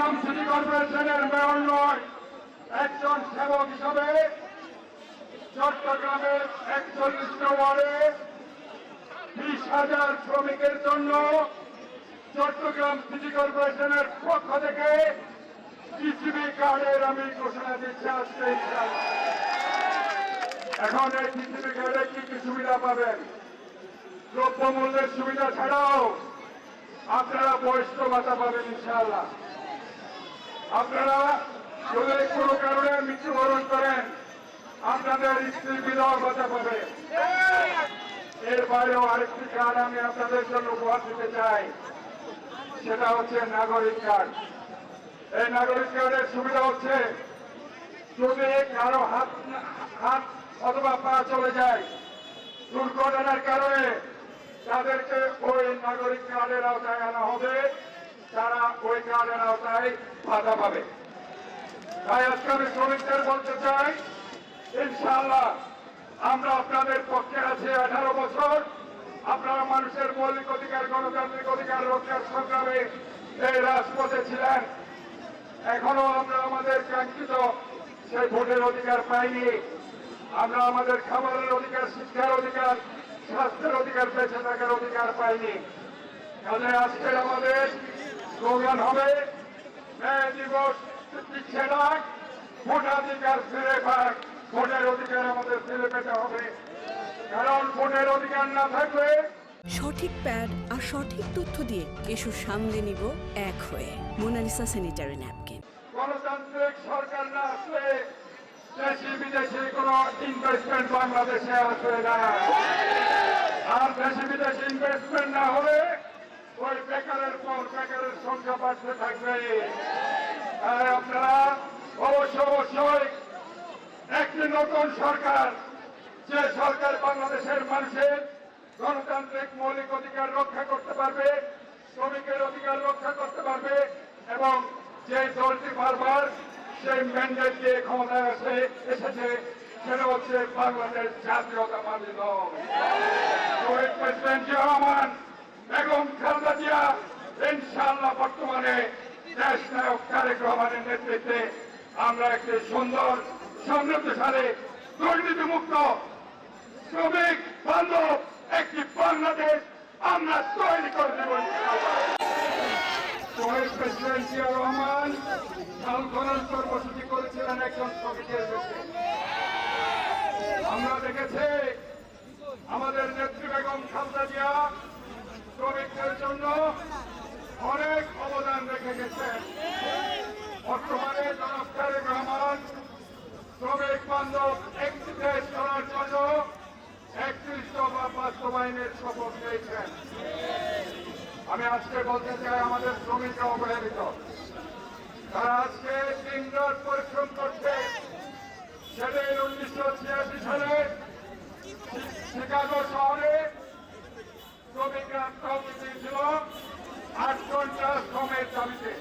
Chittagong city কর্পোরেশনের mayor নয়, একজন সেবক হিসাবে চট্টগ্রামের 41 ওয়ার্ডে 20,000 শ্রমিকের জন্য চট্টগ্রাম সিটি কর্পোরেশনের পক্ষ থেকে টিসিবি কার্ডের আমি ঘোষণা দিচ্ছি আজকে। এখন এই টিসিবি কার্ডে কি কি সুবিধা পাবেন? দ্রব্যমূল্যের সুবিধা ছাড়াও আপনারা বয়স্ক ভাতা পাবেন ইনশাআল্লাহ। আপনারা যদি কোনো কারণে মৃত্যুবরণ করেন আপনাদের স্ত্রী বিধবা ভাতা পাবে। এর বাইরেও আরেকটি কার্ড আমি আপনাদের জন্য উপহার দিতে চাই, সেটা হচ্ছে নাগরিক কার্ড। এই নাগরিক কার্ডের সুবিধা হচ্ছে যদি কারো হাত অথবা পা চলে যায় দুর্ঘটনার কারণে তাদেরকে ওই নাগরিক কার্ডের আওতায় আনা হবে, তারা ওই কার্ডের আওতায় ভাতা পাবে। তাই আজকে আমি শ্রমিকদের বলতে চাই, ইনশাআল্লাহ আমরা আপনাদের পক্ষে আছি। 18 বছর আপনারা মানুষের মৌলিক অধিকার, গণতান্ত্রিক অধিকার রক্ষার সংগ্রামে এই রাজপথে ছিলেন। এখনো আমরা আমাদের কাঙ্ক্ষিত সেই ভোটের অধিকার পাইনি। আমরা আমাদের খাবারের অধিকার, শিক্ষার অধিকার, স্বাস্থ্যের অধিকার, বেঁচে থাকার অধিকার পাইনি। কাজে আজকের আমাদের স্লোগান হবে ন্যায় দিবস দিচ্ছে ডাক, ভোটাধিকার ফিরে পাক। ভোটের অধিকার আমাদের ফিরে পেতে হবে, কারণ ভোটের অধিকার না থাকলে সঠিক প্যাড আর সঠিক তথ্য দিয়ে এসব সামলে নিব এক হয়ে। Monalisa sanitary napkin. গণতান্ত্রিক সরকার না আসলে দেশি বিদেশি কোন ইনভেস্টমেন্ট বাংলাদেশে আসবে না। আর দেশি বিদেশি ইনভেস্টমেন্ট না হলে ওই বেকারের পর বেকারের সংখ্যা বাড়তে থাকবে। তাই আপনারা অবশ্যই একটি নতুন সরকার, যে সরকার বাংলাদেশের মানুষের গণতান্ত্রিক মৌলিক অধিকার রক্ষা করতে পারবে, শ্রমিকের অধিকার রক্ষা করতে পারবে, এবং যে দলটি বারবার সেই ম্যান্ডেট দিয়ে ক্ষমতায় এসেছে সেটা হচ্ছে বাংলাদেশ জাতীয়তাবাদী দল। শহীদ প্রেসিডেন্ট জিয়া রহমান, বেগম খালেদা জিয়া, ইনশাআল্লাহ বর্তমানে দেশ নায়ক তারেক রহমানের নেতৃত্বে আমরা একটি সুন্দর সমৃদ্ধশালী দুর্নীতিমুক্ত শ্রমিক বান্ধব একটি বাংলাদেশ আমরা তৈরি করে দেব। শহীদ প্রেসিডেন্ট জিয়া রহমান সাল খনন কর্মসূচি করেছিলেন একজন শ্রমিকের বেশি। আমরা দেখেছি আমাদের নেত্রী বেগম খালেদা জিয়া শ্রমিকদের জন্য অনেক অবদান রেখে গেছেন। বর্তমানে জনাব তারেক রহমান শ্রমিক বান্ধব একটি দেশ করার জন্য 31 দফা বাস্তবায়নের শপথ নিয়েছেন। আমি আজকে বলতে চাই আমাদের শ্রমিকরা অবহেলিত। তারা আজকে দিনরাত পরিশ্রম করছে। সেদিন 1986 সালে শিকাগো শহরে শ্রমিকরা আত্মহত্যা দিয়েছিল 8 ঘন্টা শ্রমের দাবিতে।